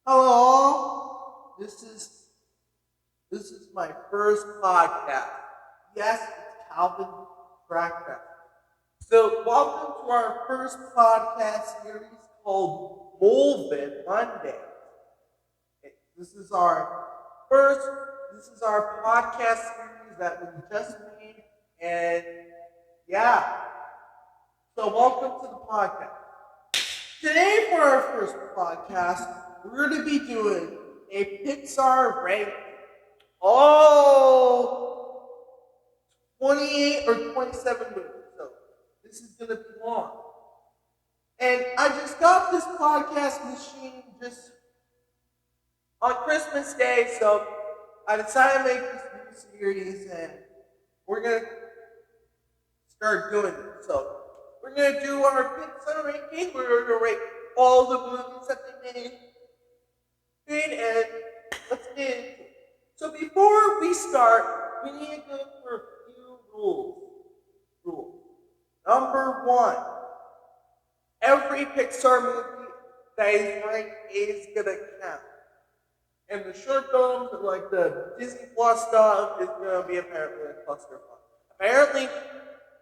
Hello. This is my first podcast. Yes, it's Calvin Breakfast. So welcome to our first podcast series called Molevin Monday. This is our first. This is our podcast series that we just made, and yeah. So welcome to the podcast. Today, for our first podcast, we're going to be doing a Pixar ranking. All 28 or 27 movies. So this is going to be long. And I just got this podcast machine just on Christmas Day, so I decided to make this new series, and we're going to start doing it. So we're going to do our Pixar ranking. We're going to rate all the movies that they made. And let's get into it. So before we start, we need to go for a few rules. Number one, every Pixar movie that is ranked is gonna count. And the short films and like the Disney Plus stuff is gonna be apparently a cluster fun. Apparently,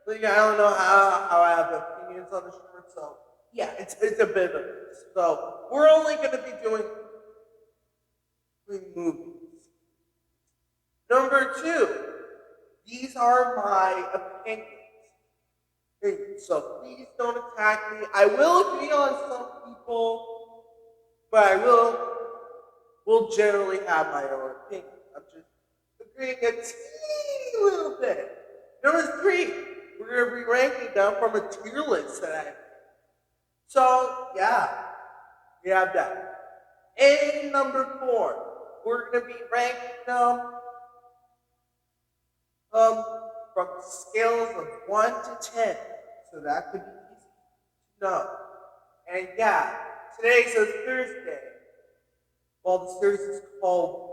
like, I don't know how I have opinions on the short, so yeah, it's a bit of this. So we're only gonna be doing movies. Number two, these are my opinions. So please don't attack me. I will agree on some people, but I will generally have my own opinion. I'm just agreeing a teeny little bit. Number three, we're gonna be ranking them from a tier list that I have. So yeah, we have that. And number four, we're gonna be ranking them from scales of 1 to 10. So that could be easy to know. And yeah, today's a Thursday. While the series is called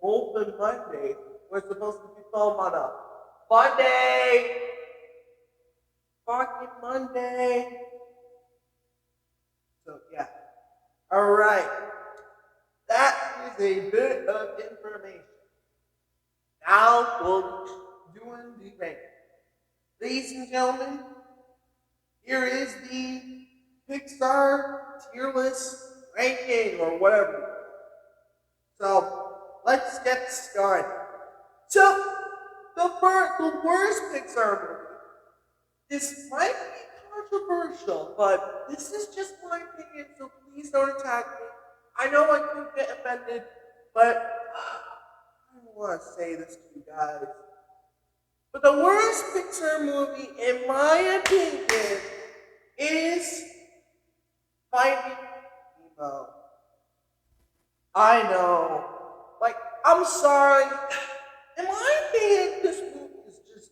Open Monday, we're supposed to be filmed on a Monday. Fucking Monday. So yeah. Alright. That is a bit of information. Now we'll be doing the ranking. Ladies and gentlemen, here is the Pixar tier list ranking or whatever. So let's get started. So the worst Pixar movie. This might be controversial, but this is just my opinion, so please don't attack me. I know I could get offended, but I don't want to say this to you guys. But the worst Pixar movie, in my opinion, is Finding Nemo. I know. Like, I'm sorry. In my opinion, this movie is just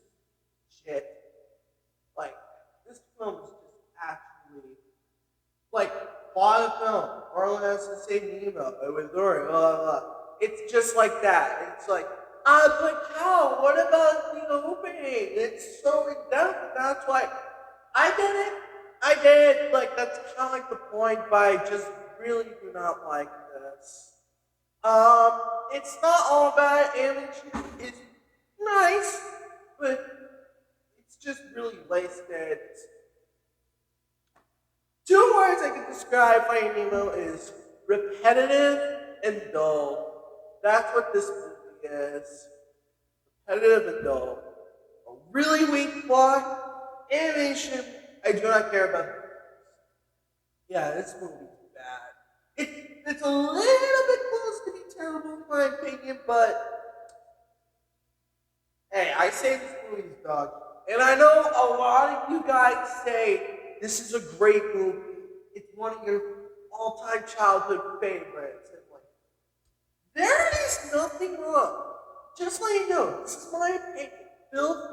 shit. Like, this film is just actually, like, plot of film. Marlon has to say Nemo. It was Dory, blah, blah, blah. It's just like that. It's like, but how? What about the opening? It's so in depth, and that's why I did it. I did. Like, that's kind of like the point, but I just really do not like this. It's not all bad. Animation is nice, but it's just really wasted. Two words I can describe Finding Nemo is repetitive and dull. That's what this movie is. Repetitive and dull. A really weak plot. Animation, I do not care about. Yeah, this movie's bad. It's a little bit close to be terrible in my opinion, but hey, I say this movie's dog. And I know a lot of you guys say this is a great movie. It's one of your all-time childhood favorites. And like, there is nothing wrong. Just let you know, this is my opinion. Feel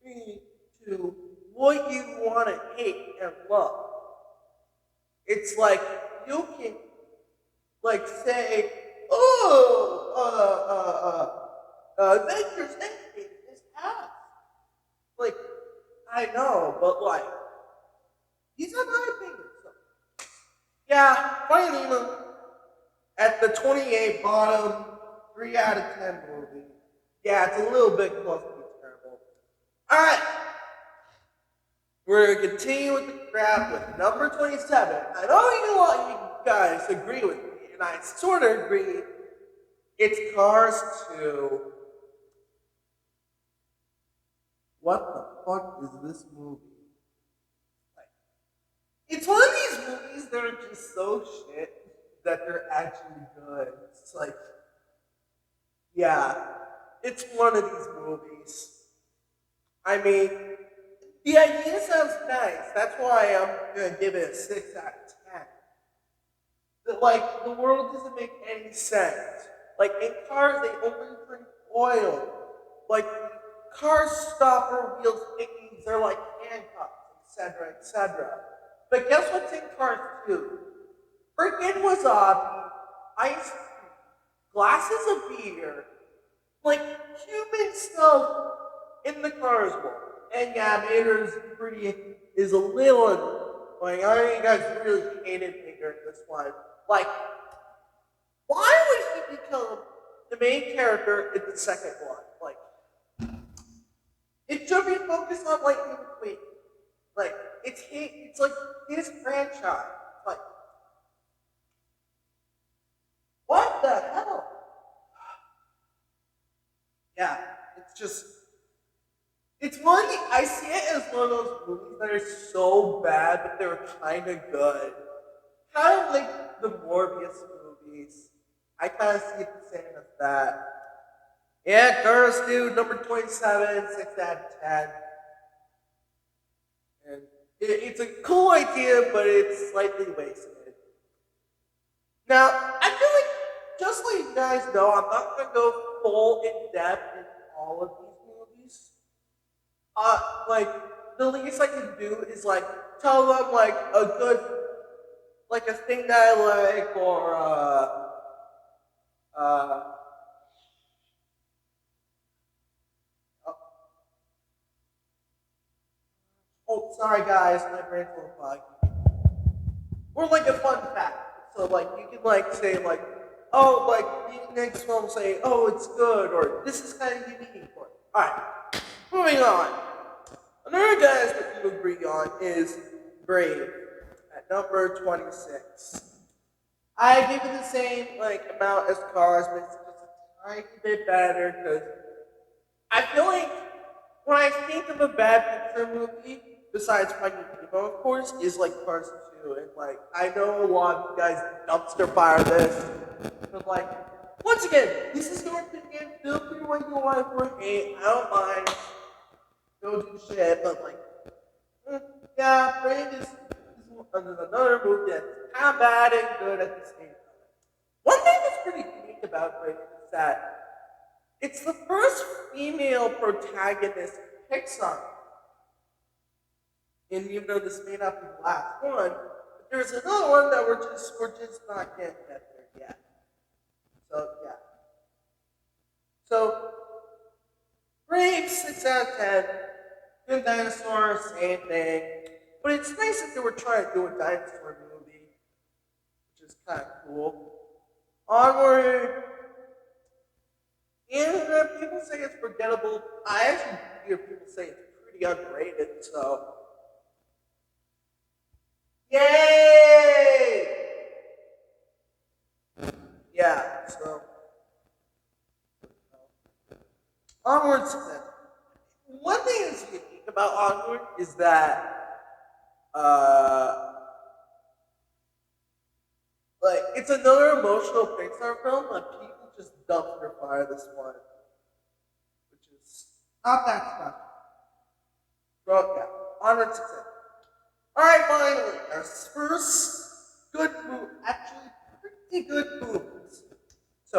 free to what you want to hate and love. It's like you can, like, say, Avengers Endgame is ass. Like, I know, but like, these are my opinions. So, yeah, Finding Nemo. At the 28 bottom, 3 out of 10 movie. Yeah, it's a little bit close to be terrible. Alright, we're going to continue with the crap with number 27. I know you guys agree with me, and I sort of agree. It's Cars 2. What the fuck is this movie? Like, it's one of these movies that are just so shit that they're actually good. It's like, yeah, it's one of these movies. I mean, the idea sounds nice. That's why I'm gonna give it a 6 out of 10. Like, the world doesn't make any sense. Like, in cars, they only drink oil. Like, car stopper wheels thingies are like handcuffs, etc., etc. But guess what's in Cars 2? Freaking wasabi, ice cream, glasses of beer, like human stuff in the Cars world. And yeah, Mater's is a little annoying. I know you guys really hated Mater in this one. Like, why would he become the main character in the second one? Like, it should be focused on Lightning McQueen. Like, it's like his franchise. Like, what the hell? Yeah, it's just, it's one, I see it as one of those movies that are so bad, but they're kind of good. Kind of like the Morbius movies. I kind of see it the same as that. Yeah, Cars 2, number 27, 6 out of 10. And it's a cool idea, but it's slightly wasted. Now, I feel like, just so you guys know, I'm not going to go full in depth in all of these movies. Like, the least I can do is, like, tell them, like, a good, like, a thing that I like, or, uh, oh, sorry guys, my brain's a little foggy. Or like a fun fact. So like you can like say like, oh like the next film say, oh it's good or this is kind of unique. Or alright, moving on. Another guys that you agree on is Brave at number 26. I give it the same like amount as Cars, but it's just a tiny bit better because I feel like when I think of a bad picture movie, besides Finding Nemo, of course, is like Cars 2. And like, I know a lot of you guys dumpster fire this. But like, once again, this is your opinion. Feel free what you want for hate. I don't mind. Don't do shit. But like, yeah, Brave is another movie that's kind of bad and good at the same time. One thing that's pretty unique about Brave is that it's the first female protagonist Pixar. And even though this may not be the last one, but there's another one that we're just not getting at there yet. So yeah. So Brave 6 out of 10. Good dinosaur, same thing. But it's nice that they were trying to do a dinosaur movie, which is kind of cool. Onward. And people say it's forgettable. I actually hear people say it's pretty underrated, so. Yay! Yeah, so. Onward success. One thing that's unique about Onward is that, like, it's another emotional Pixar film, but people just dumpster fire this one, which is not that special. So yeah, Onward success. Alright, finally, our first good movie, actually pretty good movies. So,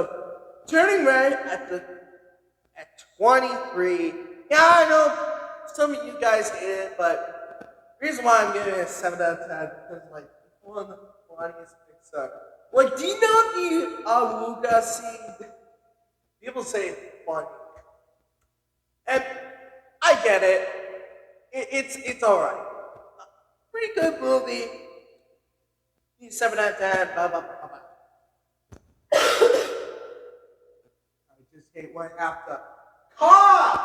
Turning Red at 23. Yeah, I know some of you guys hate it, but the reason why I'm giving it a 7 out of 10 because like one of the funniest Pixar. Like, do you know the awuga scene? People say it's funny. And I get it. It's alright. Pretty good movie. 7 out of 10. Blah, blah, blah, blah. hate when I have to cough.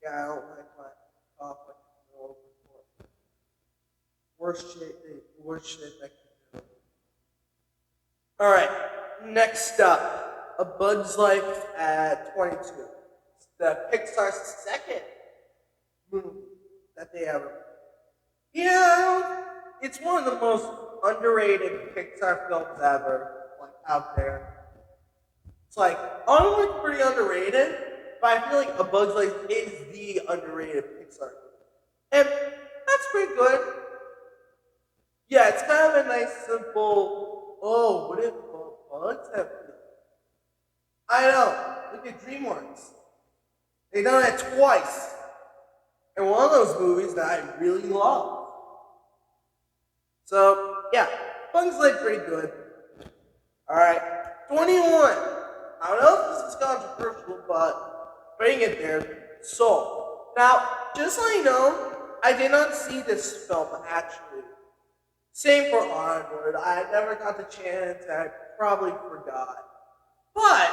Yeah, I don't like my cough like over before. Worst shit I can do. Alright, next up, A Bug's Life at 22. It's the Pixar's second movie that they ever made. Yeah, it's one of the most underrated Pixar films ever, like out there. It's like, Onward's pretty underrated, but I feel like A Bug's Life is the underrated Pixar movie. And that's pretty good. Yeah, it's kind of a nice, simple, oh, what if bugs have feelings? I know, look at DreamWorks. They've done it twice. And one of those movies that I really love. So, yeah, Bug's Life pretty good. Alright, 21. I don't know if this is controversial, but bring it there. Soul. Now, just so you know, I did not see this film actually. Same for Onward. I never got the chance. I probably forgot. But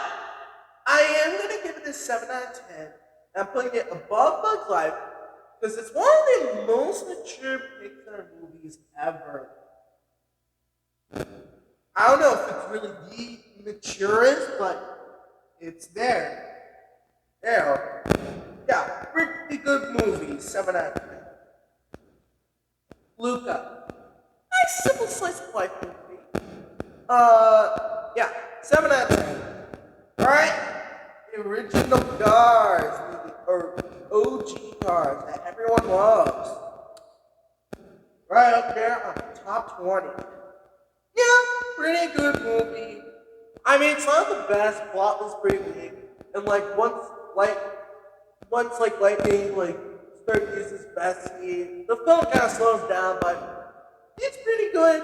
I am going to give it a 7 out of 10. I'm putting it above Bug's Life because it's one of the most mature Pixar movies ever. I don't know if it's really the maturest, but it's there. There. Yeah, pretty good movie. 7 out of 10. Luca. Nice simple slice of life movie. Yeah, 7 out of 10. Alright? The original Cars movie, or OG Cars that everyone loves. Right up there on the top 20. Yeah, pretty good movie. I mean, it's not the best. Plot was pretty big, and once lightning starts using its best speed, the film kind of slows down, but it's pretty good.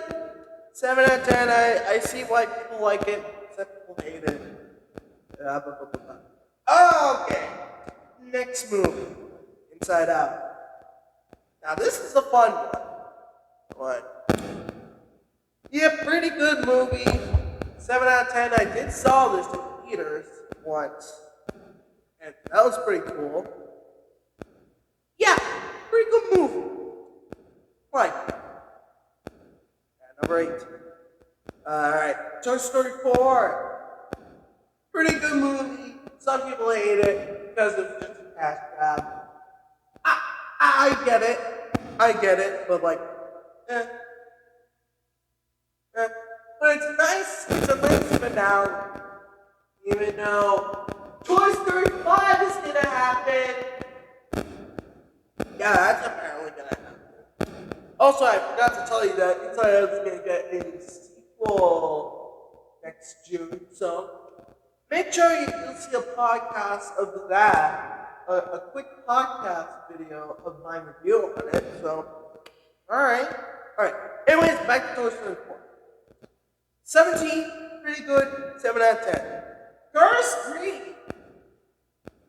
7 out of 10. I see why people like it, except people hate it. Blah, blah, blah, blah, blah. Okay, next movie, Inside Out. Now this is a fun one. Yeah, pretty good movie. 7 out of 10. I did saw this in theaters once. And that was pretty cool. Yeah, pretty good movie. Like, number 8. Alright, Toy Story 4. Pretty good movie. Some people hate it because it's just a cash grab. I get it. But but it's nice. It's a nice finale. Even though Toy Story 5 is gonna happen. Yeah, that's apparently gonna happen. Also, I forgot to tell you that Inside Out is gonna get a sequel next June. So make sure you see a podcast of that, a quick podcast video of my review on it. So, alright. Anyways, back to Toy Story 4. 17, pretty good, 7 out of 10. Cars 3,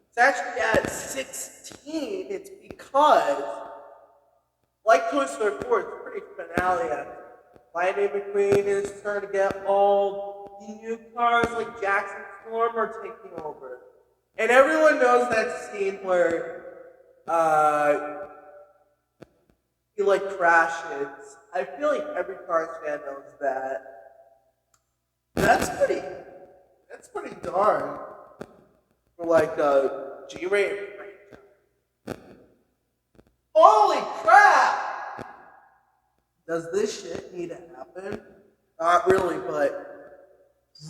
it's actually at 16. It's because, like Toy Story 4, it's pretty finale. Lightning McQueen is starting to get old. The new cars like Jackson Storm are taking over. And everyone knows that scene where he crashes. I feel like every Cars fan knows that. That's pretty darn for a G-rated franchise. Holy crap! Does this shit need to happen? Not really, but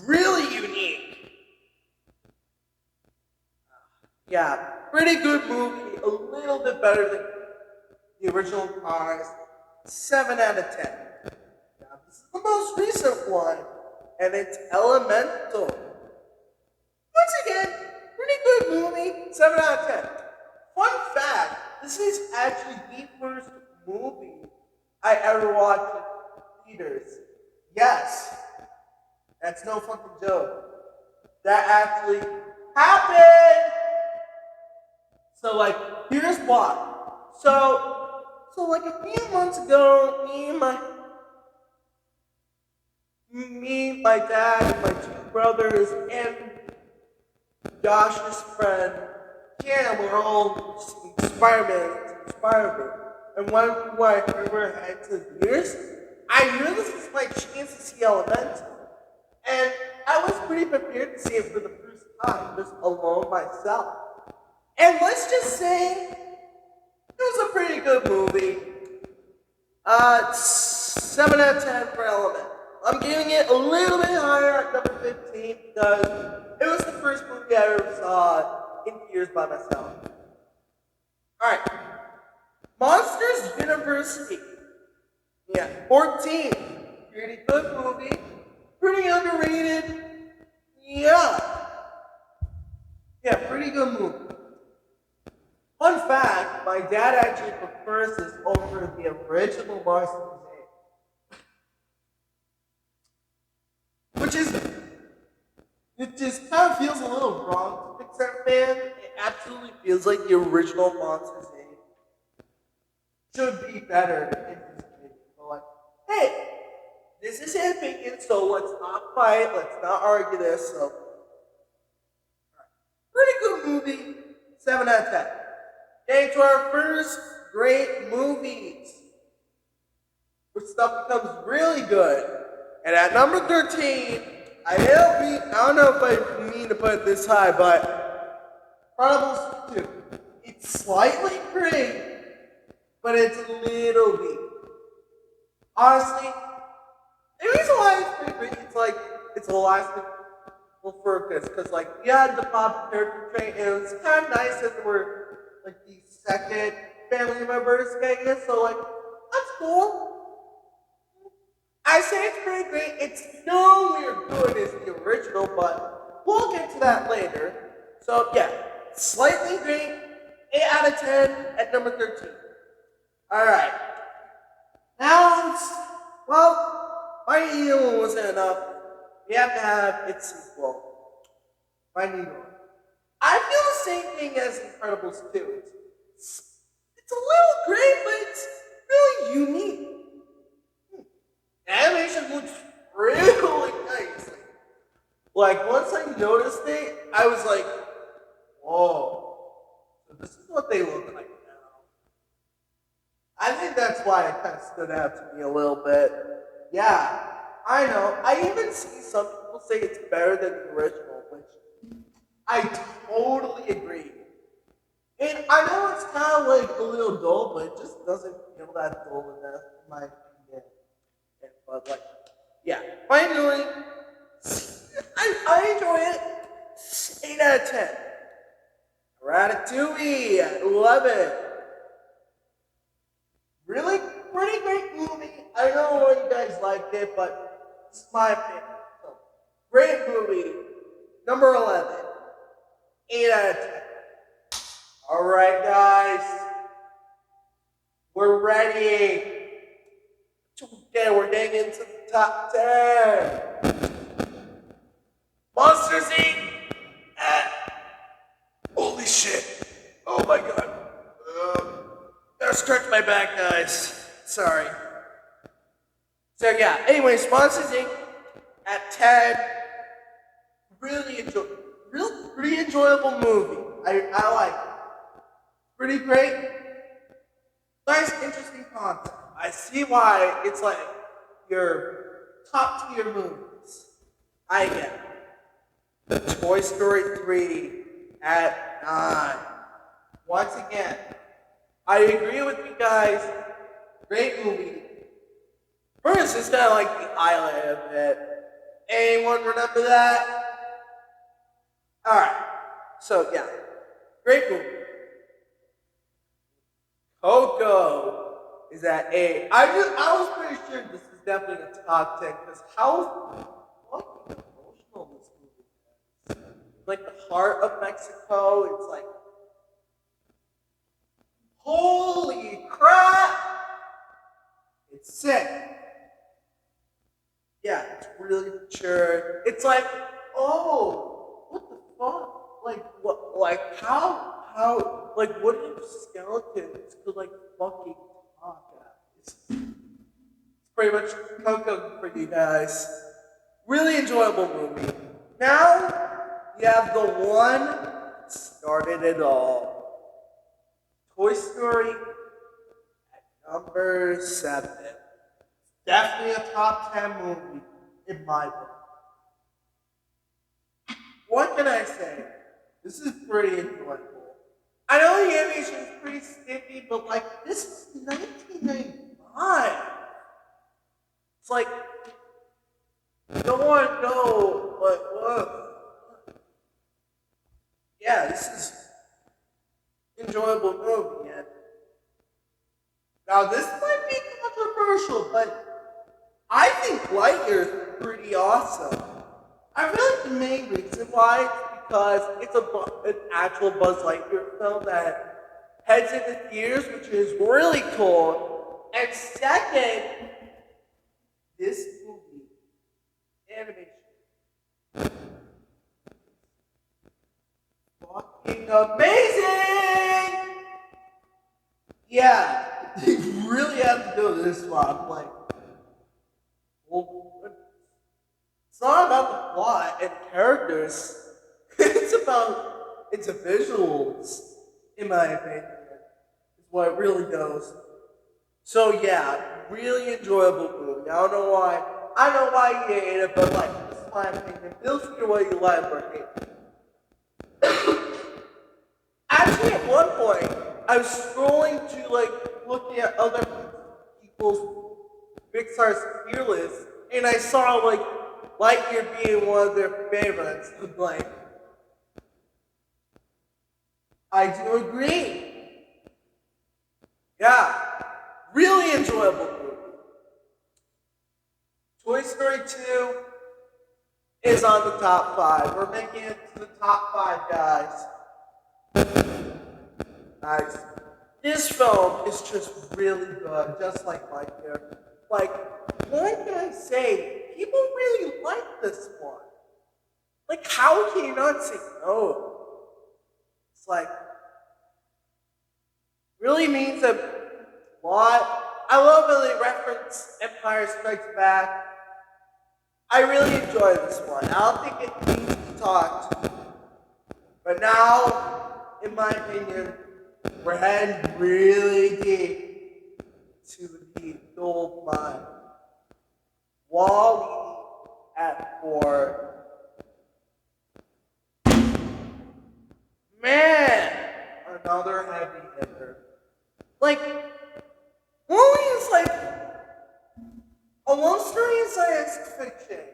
really unique. Yeah, pretty good movie. A little bit better than the original Cars. 7 out of 10. Now, this is the most recent one. And it's Elemental. Once again, pretty good movie. 7 out of 10. Fun fact, this is actually the first movie I ever watched in theaters. Yes. That's no fucking joke. That actually happened! So, here's why. So a few months ago, me, my dad, and my 2 brothers, and Josh's friend Cam were all Spider-Man. And when I heard where I had to years, I knew this was my chance to see Elemental. And I was pretty prepared to see it for the first time, just alone myself. And let's just say, it was a pretty good movie. 7 out of 10 for Element. I'm giving it a little bit higher at number 15 because it was the first movie I ever saw in theaters by myself. Alright. Monsters University. Yeah, 14. Pretty good movie. Pretty underrated. Yeah. Yeah, pretty good movie. Fun fact, my dad actually prefers this over the original Monsters Inc. Which is, it just kind of feels a little wrong to Pixar fan. It absolutely feels like the original Monsters Inc. should be better in this opinion. But like, hey, this is his opinion, so let's not fight, let's not argue this. So, pretty good movie, 7 out of 10. Getting to our first great movies, where stuff becomes really good. And at number 13, I don't know if I mean to put it this high, but Chronicles 2. It's slightly great, but it's a little weak. Honestly, the reason why it's pretty great, it's like, it's a last focus, because like, you had the pop character trait, and it was kind of nice that there were like the second family members getting it, so like, that's cool. I say it's pretty great. It's nowhere good as the original, but we'll get to that later. So yeah, slightly great, 8 out of 10 at number 13. Alright. Now, well, Finding Nemo wasn't enough. We have to have its sequel, Finding Nemo. I feel the same thing as Incredibles 2. It's a little great, but it's really unique. The animation looks really nice. Like, once I noticed it, I was like, whoa. So this is what they look like now. I think that's why it kind of stood out to me a little bit. Yeah, I know. I even see some people say it's better than the original, which I totally agree. And I know it's kind of like a little dull, but it just doesn't feel that dull enough, in my opinion. But like, yeah, finally, I enjoy it. 8 out of 10. Ratatouille at 11. Really, pretty great movie. I know you guys liked it, but this is my opinion. So, great movie. Number 11. 8 out of 10. Alright, guys. We're ready. Okay, we're getting into the top 10. Monsters Inc. Holy shit. Oh my god. Gotta stretch my back, guys. Sorry. So yeah, anyways, Monsters Inc. at 10. Pretty enjoyable movie. I like it. Pretty great. Nice, interesting concept. I see why it's like your top tier movies. I get it. Toy Story 3 at 9. Once again, I agree with you guys. Great movie. First, it's kind of like the highlight of it. Anyone remember that? Alright. So, yeah. Great movie. Coco is at 8. I was pretty sure this is definitely a top 10 because how fucking emotional this movie is. Like the heart of Mexico, it's like, holy crap! It's sick. Yeah, it's really mature. It's like, oh, what the fuck? Like, what? Like, how? Like, what if skeletons could like fucking talk? It's pretty much Coco for you guys. Really enjoyable movie. Now, you have the one that started it all. Toy Story number 7. Definitely a top 10 movie in my book. What can I say? This is pretty enjoyable. I know the animation is pretty stiffy, but like this is 1995. It's like no one know what. Yeah, this is enjoyable movie. And now this might be controversial, but I think Lightyear is pretty awesome. I feel like the main reason why is because it's an actual Buzz Lightyear film that heads into theaters, which is really cool. And second, this movie, animation, fucking amazing! Yeah, they really have to do this one. I'm like, well, it's not about the plot and characters. It's the visuals, in my opinion. Is what it really does. So yeah, really enjoyable movie. I don't know why. I don't know why you hate it, but like, this is my opinion. Feel free what you like or hate. Actually, at one point, I was scrolling to like looking at other people's Pixar's tier list, and I saw like Lightyear being one of their favorites. I'm like, I do agree. Yeah, really enjoyable movie. Toy Story 2 is on the top 5. We're making it to the top 5, guys. Nice. This film is just really good, just like Lightyear. Like, what can I say? People really like this one. Like, how can you not say no? It's like, really means a lot. I love how they reference Empire Strikes Back. I really enjoy this one. I don't think it needs to be talked. But now, in my opinion, we're heading really deep to the gold mine. Wally at 4. Man, another heavy hitter. Like, Wally is like a monster in science fiction.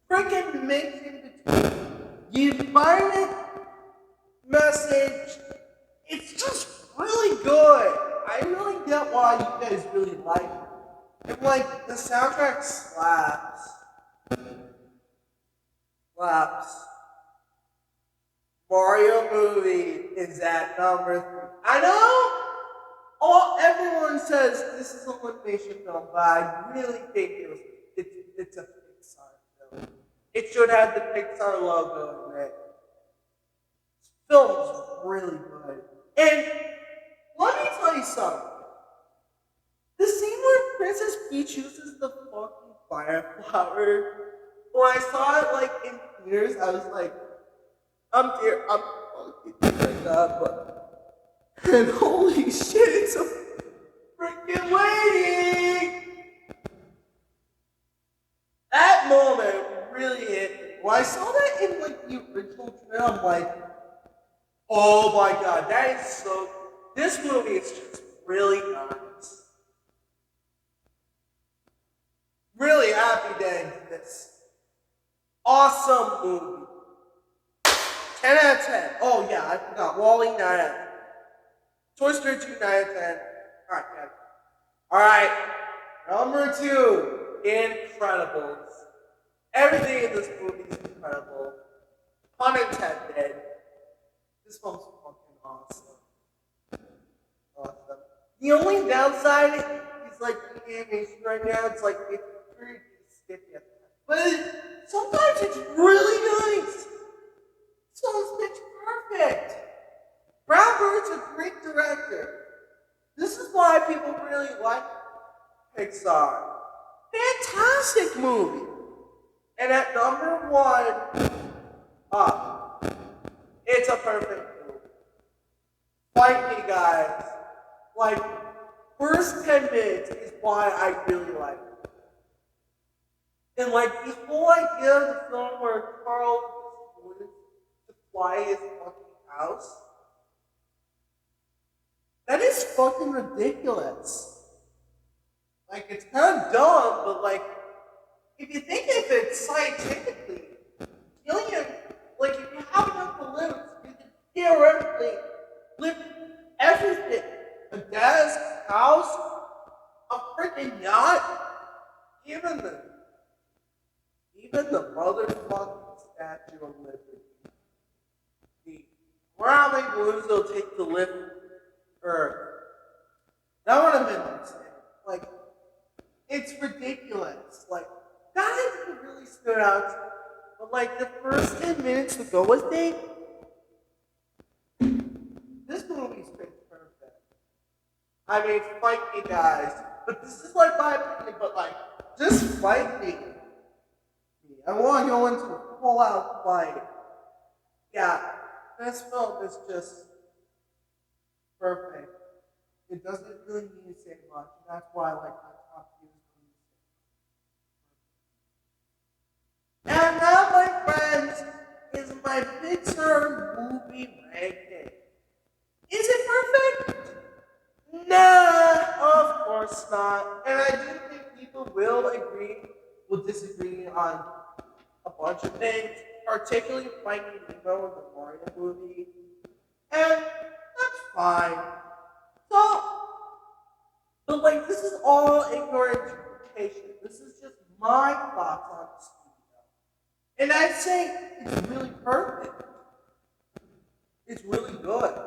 Freaking mixing between the environment message. It's just really good. I really get why you guys really like it. And like, the soundtrack slaps. Slaps. Mario movie is at number 3. I know everyone says this is a animation film, but I really think it's a Pixar film. It should have the Pixar logo in it. This film is really good. And let me tell you something. The scene where Princess Peach uses the fucking fire flower, when I saw it like in theaters, I was like, I'm fucking tearing up, but and holy shit, it's a freaking lady! That moment really hit me. When I saw that in like the original trailer, I'm like, oh my god, that is so. This movie is just really nice. Really happy to end this. Awesome movie. 10 out of 10. Oh yeah, I forgot. Wall-E 9 out of 10. Toy Story 2 9 out of 10. Alright, guys. Alright. Number 2. Incredibles. Everything in this movie is incredible. Pun intended. This film's fucking awesome. Awesome. The only downside is like the animation right now, it's like it's pretty sticky. But sometimes it's really nice. So it's perfect. Brad Bird's a great director. This is why people really like Pixar. Fantastic movie. And at number 1, Ah, it's a perfect movie. Fight me, guys. Like, first 10 minutes is why I really like it. And like the whole idea of the film where Carl uses to fly his fucking house, that is fucking ridiculous. Like, it's kind of dumb, but like, if you think of it scientifically, helium, like, if you have enough balloons, you can theoretically lift everything. A desk, house, a freaking yacht, even the even the motherfucking Statue of Liberty. The how many balloons it'll take to lift Earth. That would have been insane. Like, it's ridiculous. Like, that idea really stood out to me. But like the first 10 minutes to go with it, this movie's been perfect. I mean, fight me, guys. But this is like my opinion, but like, just fight me. I want to go into a full out fight. Yeah, this film is just perfect. It doesn't really need to say much. That's why I like my top views. And now, my friends, is my Pixar movie ranking. Is it perfect? Nah, of course not. And I do think people will disagree on a bunch of things, particularly Finding Nemo in the Mario movie. And that's fine. So, but like, this is all in your interpretation. This is just my thoughts on the studio. And I'd say it's really perfect. It's really good.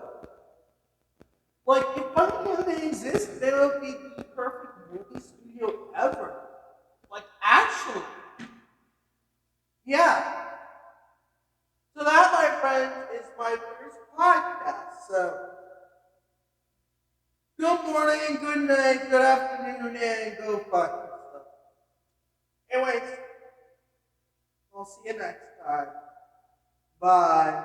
Like, if Finding Nemo didn't exist, then it would be the perfect movie studio ever. Like, actually. Yeah. So that, my friends, is my first podcast. So, good morning, good night, good afternoon, and go fuck yourself. Anyways, I'll see you next time. Bye.